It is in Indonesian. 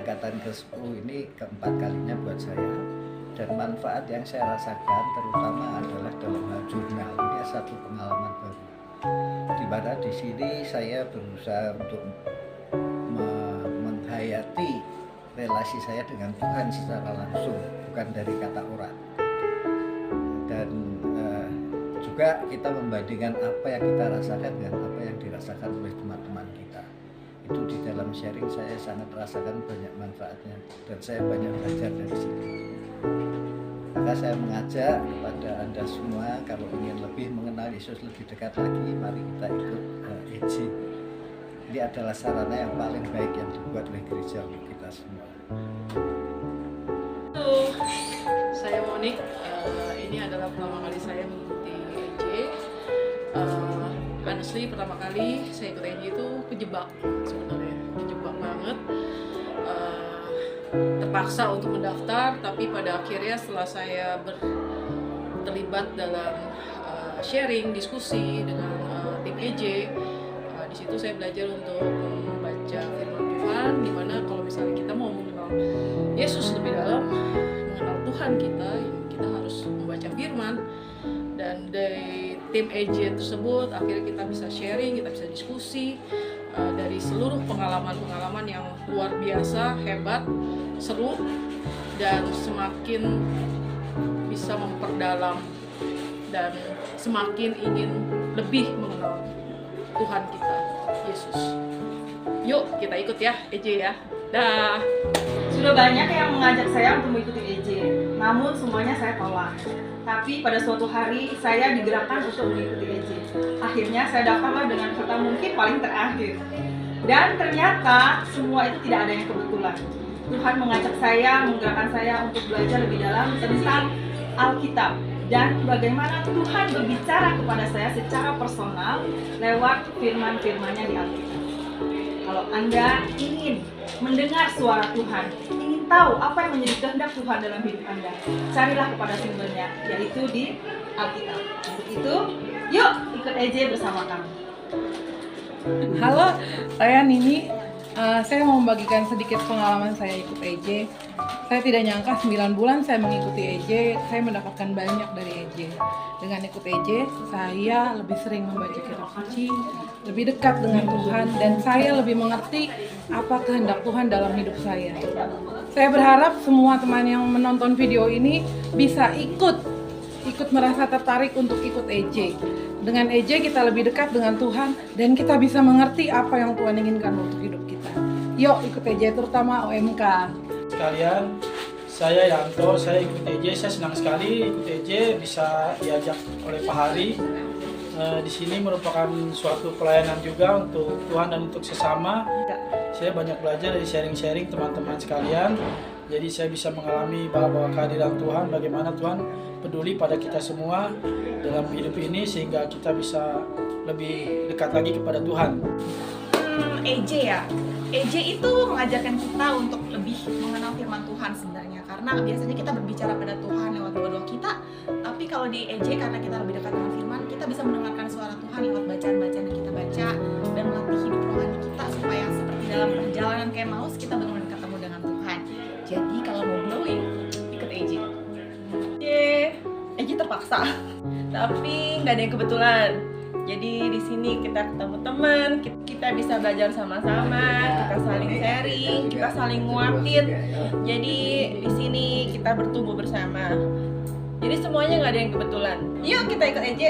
angkatan ke-10 ini keempat kalinya buat saya, dan manfaat yang saya rasakan terutama adalah dalam hal jurnal. Ini satu pengalaman baru di mana di sini saya berusaha untuk menghayati relasi saya dengan Tuhan secara langsung, bukan dari kata orang. Dan juga kita membandingkan apa yang kita rasakan dengan apa yang dirasakan oleh teman-teman kita. Itu di dalam sharing saya sangat rasakan banyak manfaatnya, dan saya banyak belajar dari sini. Maka saya mengajak kepada Anda semua, kalau ingin lebih mengenal Yesus lebih dekat lagi, mari kita ikut EJ. Ini adalah sarana yang paling baik yang dibuat oleh gereja untuk kita semua. Halo, saya Monik. Ini adalah pertama kali saya mengikuti EJ. Honestly, pertama kali saya ikut EJ itu kejebak sebenarnya, kejebak banget. Terpaksa untuk mendaftar, tapi pada akhirnya setelah saya terlibat dalam sharing, diskusi dengan tim EJ, di situ saya belajar untuk membaca firman Tuhan, dimana kalau misalnya kita mau mengenal Yesus lebih dalam, mengenal Tuhan kita harus membaca firman. Dan dari tim EJ tersebut akhirnya kita bisa sharing, kita bisa diskusi dari seluruh pengalaman-pengalaman yang luar biasa, hebat, seru, dan semakin bisa memperdalam dan semakin ingin lebih mengenal Tuhan kita, Yesus. Yuk kita ikut ya EJ ya. Dah. Sudah banyak yang mengajak saya untuk mengikuti EJ, namun semuanya saya tolak. Tapi pada suatu hari saya digerakkan untuk mengikuti EJ. Akhirnya saya daftarlah dengan kata mungkin paling terakhir. Dan ternyata semua itu tidak ada yang kebetulan. Tuhan mengajak saya, menggerakkan saya untuk belajar lebih dalam tentang Alkitab dan bagaimana Tuhan berbicara kepada saya secara personal lewat firman-firman-Nya di Alkitab. Kalau Anda ingin mendengar suara Tuhan, ingin tahu apa yang menjadi kehendak Tuhan dalam hidup Anda, carilah kepada sumbernya, yaitu di Alkitab. Untuk itu, yuk ikut EJ bersama kami. Halo, saya Nini. Saya mau membagikan sedikit pengalaman saya ikut EJ. Saya tidak nyangka 9 bulan saya mengikuti EJ, saya mendapatkan banyak dari EJ. Dengan ikut EJ, saya lebih sering membaca kitab suci, lebih dekat dengan Tuhan, dan saya lebih mengerti apa kehendak Tuhan dalam hidup saya. Saya berharap semua teman yang menonton video ini bisa ikut merasa tertarik untuk ikut EJ. Dengan EJ kita lebih dekat dengan Tuhan dan kita bisa mengerti apa yang Tuhan inginkan untuk hidup kita. Yuk ikut EJ, terutama OMK. Sekalian, saya Yanto, saya ikut EJ, saya senang sekali ikut EJ, bisa diajak oleh Pak Hari. Di sini merupakan suatu pelayanan juga untuk Tuhan dan untuk sesama. Saya banyak belajar dari sharing-sharing teman-teman sekalian. Jadi saya bisa mengalami bahwa kehadiran Tuhan, bagaimana Tuhan peduli pada kita semua dalam hidup ini sehingga kita bisa lebih dekat lagi kepada Tuhan. EJ ya. EJ itu mengajarkan kita untuk lebih mengenal firman Tuhan sebenarnya, karena biasanya kita berbicara pada Tuhan lewat doa-doa kita, tapi kalau di EJ karena kita lebih dekat dengan firman, kita bisa mendengarkan suara Tuhan lewat bacaan-bacaan yang kita baca dan melatih hidup rohani kita supaya seperti dalam perjalanan kayak Emmaus kita benar-benar ketemu dengan Tuhan. Jadi kalau mau glowing, ikut EJ. EJ terpaksa, tapi nggak ada yang kebetulan. Jadi di sini kita ketemu teman, kita bisa belajar sama-sama, kita saling sharing, kita saling nguatin. Jadi di sini kita bertumbuh bersama. Jadi semuanya nggak ada yang kebetulan. Yuk kita ikut EJ.